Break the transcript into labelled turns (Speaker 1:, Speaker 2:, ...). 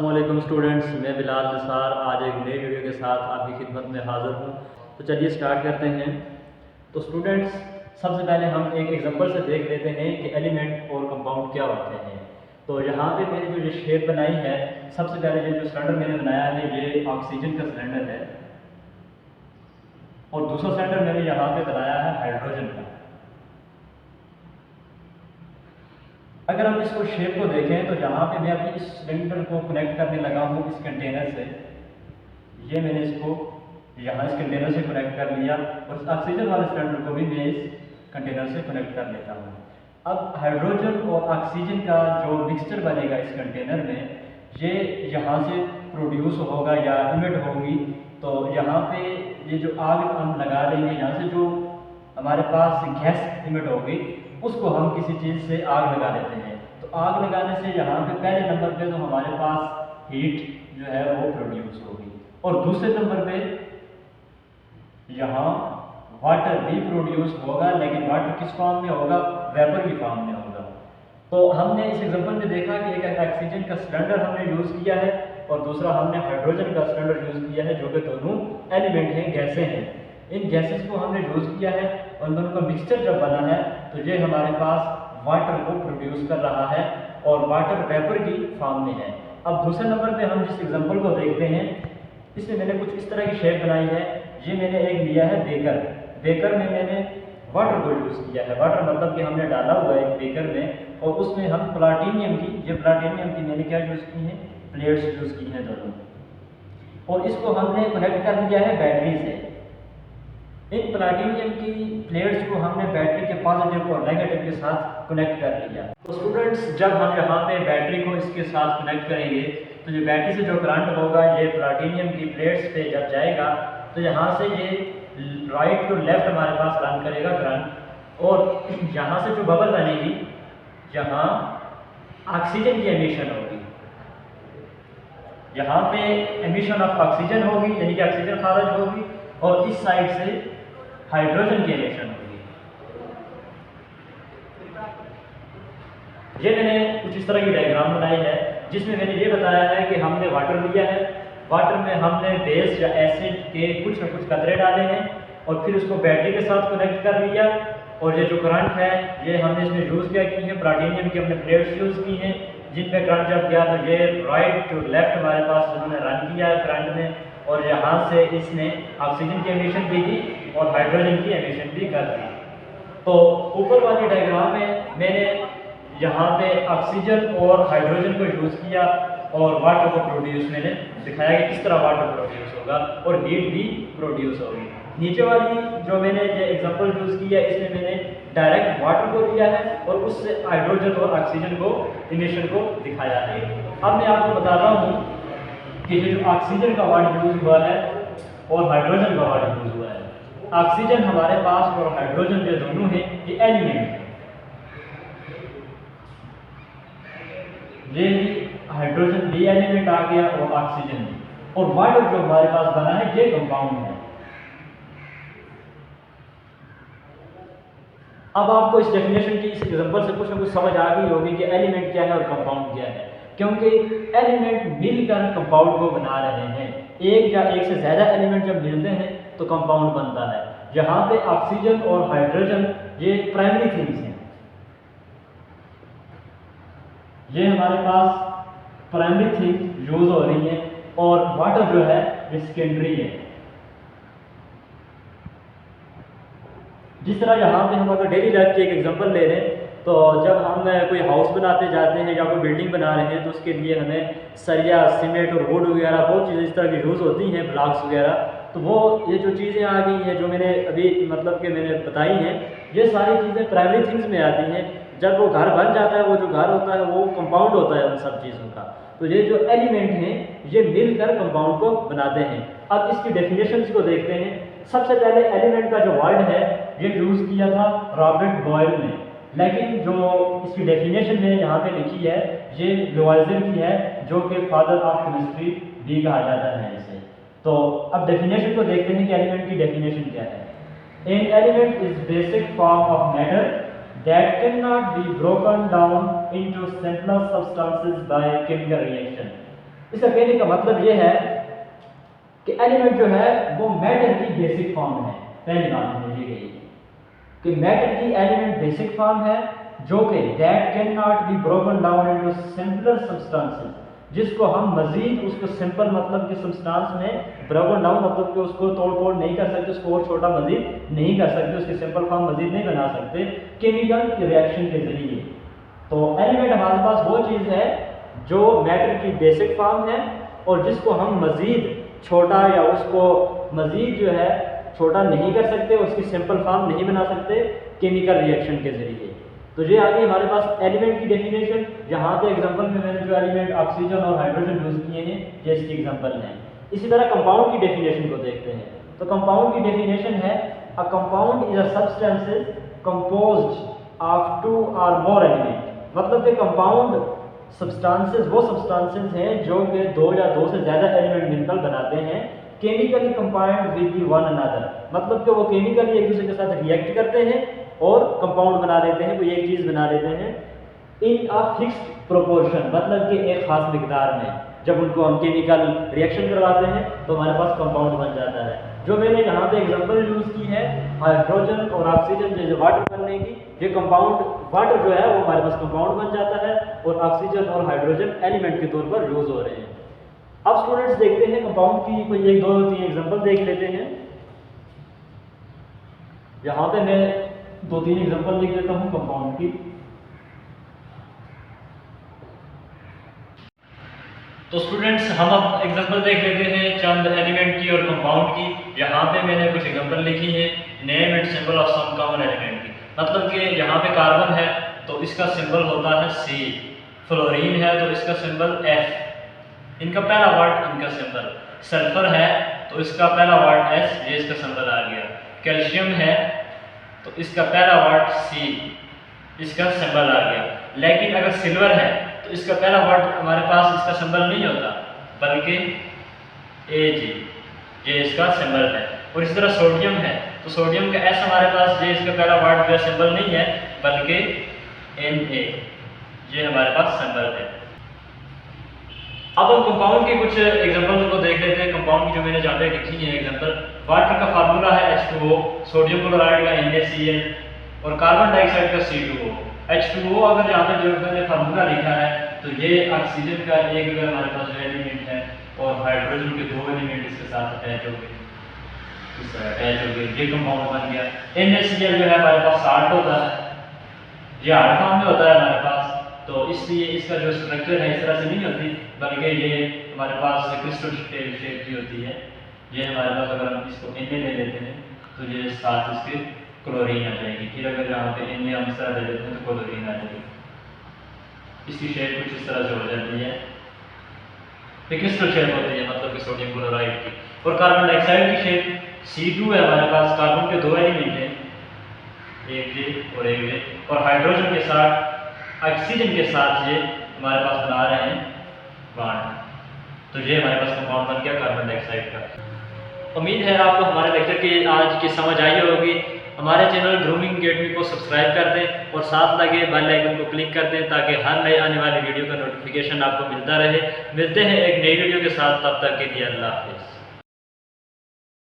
Speaker 1: अस्सलाम वालेकुम स्टूडेंट्स, मैं बिलाल निसार आज एक नई वीडियो के साथ आपकी खिदमत में हाज़िर हूँ। तो चलिए स्टार्ट करते हैं। तो स्टूडेंट्स, सबसे पहले हम एक एग्जांपल से देख लेते हैं कि एलिमेंट और कंपाउंड क्या होते हैं। तो यहाँ पे मैंने जो ये शेप बनाई है, सबसे पहले ये जो सिलेंडर मैंने बनाया है ये ऑक्सीजन का सिलेंडर है और दूसरा सिलेंडर मैंने यहाँ पे बनाया है हाइड्रोजन का। अगर हम इसको शेप को देखें तो यहाँ पे मैं अभी इस सिलेंडर को कनेक्ट करने लगा हूँ इस कंटेनर से। ये मैंने इसको यहाँ इस कंटेनर से कनेक्ट कर लिया और इस ऑक्सीजन वाले सिलेंडर को भी मैं इस कंटेनर से कनेक्ट कर लेता हूँ। अब हाइड्रोजन और ऑक्सीजन का जो मिक्सचर बनेगा इस कंटेनर में, ये यहाँ से प्रोड्यूस होगा या इमिट होगी। तो यहाँ पे ये जो आग हम लगा देंगे, यहाँ से जो हमारे पास गैस इमिट होगी उसको हम किसी चीज़ से आग लगा देते हैं। तो आग लगाने से यहाँ पे पहले नंबर पे तो हमारे पास हीट जो है वो प्रोड्यूस होगी और दूसरे नंबर पे यहाँ वाटर भी प्रोड्यूस होगा, लेकिन वाटर किस फॉर्म में होगा? वेपर की फॉर्म में होगा। तो हमने इस एग्जांपल में देखा कि एक ऑक्सीजन का सिलेंडर हमने यूज़ किया है और दूसरा हमने हाइड्रोजन का सिलेंडर यूज़ किया है, जो कि दोनों एलिमेंट हैं, गैसें हैं। इन गैसेस को हमने यूज़ किया है और दोनों का मिक्सचर जब बना है तो ये हमारे पास वाटर को प्रोड्यूस कर रहा है और वाटर वेपर की फॉर्म में है। अब दूसरे नंबर पे हम जिस एग्जांपल को देखते हैं, इसमें मैंने कुछ इस तरह की शेप बनाई है। ये मैंने एक लिया है बेकर। बेकर में मैंने वाटर को यूज़ किया है। वाटर मतलब कि हमने डाला हुआ है एक बेकर में और उसमें हम प्लाटीनियम की, ये प्लाटीनियम की मैंने क्या यूज़ की है? प्लेट्स यूज़ की हैं दोनों, और इसको हमने कनेक्ट कर लिया है बैटरी से। इन प्लाटीनियम की प्लेट्स को हमने बैटरी के पॉजिटिव और नेगेटिव के साथ कनेक्ट कर लिया। तो स्टूडेंट्स, जब हम यहाँ पे बैटरी को इसके साथ कनेक्ट करेंगे तो ये बैटरी से जो करंट होगा ये प्लाटीनियम की प्लेट्स पे जब जाएगा तो यहाँ से ये राइट टू लेफ्ट हमारे पास रन करेगा करंट, और यहाँ से जो बबल बनेगी यहाँ ऑक्सीजन की एमिशन होगी। यहाँ पे एमिशन ऑफ ऑक्सीजन होगी, यानी कि ऑक्सीजन खारिज होगी, और इस साइड से हाइड्रोजन की एमिशन होगी। ये मैंने कुछ इस तरह की डायग्राम बनाई है जिसमें मैंने ये बताया है कि हमने वाटर लिया है, वाटर में हमने बेस या एसिड के कुछ न कुछ कतरे डाले हैं और फिर उसको बैटरी के साथ कनेक्ट कर लिया, और ये जो करंट है ये हमने इसमें यूज़ किया की है, प्लाटीनियम की हमने प्लेट्स यूज़ की हैं जिन पे करंट जब गया तो ये राइट टू लेफ्ट हमारे पास उन्होंने रन किया करंट में, और यहाँ से इसने ऑक्सीजन की एमिशन भी की और हाइड्रोजन की एमिशन भी कर दी। तो ऊपर वाली डायग्राम में मैंने यहाँ पे ऑक्सीजन और हाइड्रोजन को यूज़ किया और वाटर को प्रोड्यूस मैंने दिखाया कि किस तरह वाटर प्रोड्यूस होगा और हीट भी प्रोड्यूस होगी। नीचे वाली जो मैंने ये एग्जांपल यूज़ किया इसमें मैंने डायरेक्ट वाटर को लिया है और उससे हाइड्रोजन और ऑक्सीजन को इमिशन को दिखाया है। अब मैं आपको बता रहा हूँ कि जो ऑक्सीजन का वर्ड यूज़ हुआ है और हाइड्रोजन का वर्ड यूज़ हुआ है। ऑक्सीजन हमारे पास और हाइड्रोजन जो दोनों हैं ये एलिमेंट है। ये हाइड्रोजन भी एलिमेंट आ गया और ऑक्सीजन भी, और वाटर जो हमारे पास बना है ये कंपाउंड है। अब आपको इस डेफिनेशन की, इस एग्जांपल से कुछ ना कुछ समझ आ गई होगी कि एलिमेंट क्या है और कंपाउंड क्या है, क्योंकि एलिमेंट मिलकर कंपाउंड को बना रहे हैं। एक या एक से ज़्यादा एलिमेंट जब मिलते हैं तो कंपाउंड बनता है। यहाँ पे ऑक्सीजन और हाइड्रोजन ये प्राइमरी थिंग्स हैं, ये हमारे पास प्राइमरी थिंग यूज हो रही है, और वाटर जो है ये सेकेंडरी है। जिस तरह यहाँ पे हम अगर डेली लाइफ की एक एग्जांपल ले लें तो जब हम कोई हाउस बनाते जाते हैं या कोई बिल्डिंग बना रहे हैं तो उसके लिए हमें सरिया, सीमेंट और वुड वगैरह बहुत चीज़ें इस तरह की यूज़ होती हैं, ब्लॉक्स वगैरह। तो वो ये जो चीज़ें आ गई हैं जो मैंने अभी मतलब कि मैंने बताई हैं, ये सारी चीज़ें प्राइमरी थिंग्स में आती हैं। जब वो घर बन जाता है, वो जो घर होता है वो कंपाउंड होता है उन सब चीज़ों का। तो ये जो एलिमेंट हैं ये मिलकर कंपाउंड को बनाते हैं। अब इसकी डेफिनेशंस को देखते हैं। सबसे पहले एलिमेंट का जो वर्ड है ये यूज़ किया था रॉबर्ट बॉयल ने, लेकिन जो इसकी डेफिनेशन में यहाँ पे लिखी है ये लुवाइजर की है, जो कि फादर ऑफ केमिस्ट्री भी कहा जाता है इसे। तो अब डेफिनेशन को देखते हैं कि एलिमेंट की डेफिनेशन क्या है। An element is basic form of matter that cannot be broken down into simpler substances by chemical reaction। इसका कहने का मतलब ये है कि एलिमेंट जो है वो मैटर की बेसिक फॉर्म है। पहली बात समझी गई कि मैटर की एलिमेंट बेसिक फॉर्म है जो कि that can not be broken down into simpler substances, जिसको हम मजीद उसको सिंपल मतलब के सब्सटेंस में ब्रोकन डाउन मतलब कि उसको तोड़ फोड़ नहीं कर सकते, उसको और छोटा मजीद नहीं कर सकते, उसकी सिंपल फॉर्म मजीद नहीं बना सकते केमिकल रिएक्शन के जरिए। तो एलिमेंट हमारे पास वो चीज़ है जो मैटर की बेसिक फॉर्म है और जिसको हम मजीद छोटा या उसको मजीद जो है छोटा नहीं कर सकते, उसकी सिंपल फॉर्म नहीं बना सकते केमिकल रिएक्शन के जरिए। तो ये आ गई हमारे पास एलिमेंट की डेफिनेशन। यहाँ पे एग्जांपल में मैंने जो एलिमेंट ऑक्सीजन और हाइड्रोजन यूज़ किए हैं ये इसकी एग्जांपल हैं। इसी तरह कंपाउंड की डेफिनेशन को देखते हैं। तो कंपाउंड की डेफिनेशन है a compound is a substances composed of 2 और मोर एलिमेंट। मतलब कि कंपाउंड सब्सटेंसेस वो सब्सटेंसेस हैं जो कि 2 या 2 से ज़्यादा एलिमेंट मिलकर बनाते हैं chemically compound with the one another. मतलब कि वो केमिकली एक दूसरे के साथ रिएक्ट करते हैं और कंपाउंड बना देते हैं, कोई एक चीज़ बना देते हैं इन अ फिक्स्ड प्रोपोर्शन, मतलब कि एक खास मिकदार में। जब उनको हम केमिकल रिएक्शन करवाते हैं तो हमारे पास कंपाउंड बन जाता है। जो मैंने यहाँ पे एग्जांपल यूज़ की है हाइड्रोजन और ऑक्सीजन जैसे वाटर बनने की, ये कंपाउंड वाटर जो है वो हमारे पास कंपाउंड बन जाता है और ऑक्सीजन और हाइड्रोजन एलिमेंट के तौर पर यूज़ हो रहे हैं। अब स्टूडेंट्स देखते हैं कंपाउंड की कोई 1 2 3 एग्जांपल देख लेते हैं। यहाँ पे मैं 2 3 एग्जांपल लिख देता हूँ कंपाउंड की। तो स्टूडेंट्स हम अब एग्जांपल देख लेते हैं चंद एलिमेंट की और कंपाउंड की। यहाँ पे मैंने कुछ एग्जांपल लिखी है name and symbol of some common element की। मतलब कि यहाँ पे कार्बन है तो इसका सिंबल होता है C, फ्लोरीन है तो इसका सिंबल F, इनका पहला वर्ड इनका सिंबल। सल्फर है तो इसका पहला वर्ड S, ये इसका सिंबल आ गया। कैल्शियम है तो इसका पहला वर्ड C, इसका सिंबल आ गया। लेकिन अगर सिल्वर है तो इसका पहला वर्ड हमारे पास इसका सिंबल नहीं होता बल्कि Ag, ये इसका सिंबल है। और इस तरह सोडियम है तो सोडियम का S हमारे पास, ये इसका पहला वर्ड का सिंबल नहीं है बल्कि Na, ये हमारे पास सिंबल है। अब हम कंपाउंड के कुछ एग्जांपल को देख लेते हैं। कंपाउंड की जो मैंने जहाँ पे लिखी है एग्जांपल, वाटर का फार्मूला है H2O, सोडियम क्लोराइड का NaCl और कार्बन डाइऑक्साइड का C2O। H2O अगर यहाँ पे जो मैंने फार्मूला लिखा है तो ये ऑक्सीजन का एक अगर हमारे पास जो एलिमेंट है और हाइड्रोजन के 2 एलिमेंट इसके साथ अटैच हो गए, ये कंपाउंड बन गया। NaCl जो है हमारे पास साल्ट होता है, ये हार्ड फॉर्म में होता है हमारे पास, तो इसलिए इसका जो स्ट्रक्चर है इस तरह से नहीं होती बल्कि ये हमारे पास क्रिस्टल शेप की होती है। ये हमारे पास अगर हम इसको Na ले लेते हैं तो ये साथ इसके क्लोरीन आ जाएगी। फिर अगर यहाँ पे Na हम इस तरह ले लेते हैं तो क्लोरीन आ जाएगी। इसकी शेप कुछ इस तरह से हो जाती है, क्रिस्टल शेप होती है मतलब कि सोडियम क्लोराइड की। और कार्बन डाइऑक्साइड की शेप C2 है हमारे पास, कार्बन के 2 एलिमेंट हैं, एक ये और एक ये, और हाइड्रोजन के साथ ऑक्सीजन के साथ ये हमारे पास बना रहे हैं बॉन्ड। तो ये हमारे पास कंपाउंड बन गया कार्बन डाइऑक्साइड का। उम्मीद है आपको हमारे लेक्चर की आज की समझ आई होगी। हमारे चैनल ग्रूमिंग अकेडमी को सब्सक्राइब कर दें और साथ लगे बेल आइकन को क्लिक कर दें ताकि हर नए आने वाली वीडियो का नोटिफिकेशन आपको मिलता रहे। मिलते हैं एक नई वीडियो के साथ, तब तक के लिए अल्लाह हाफिज़।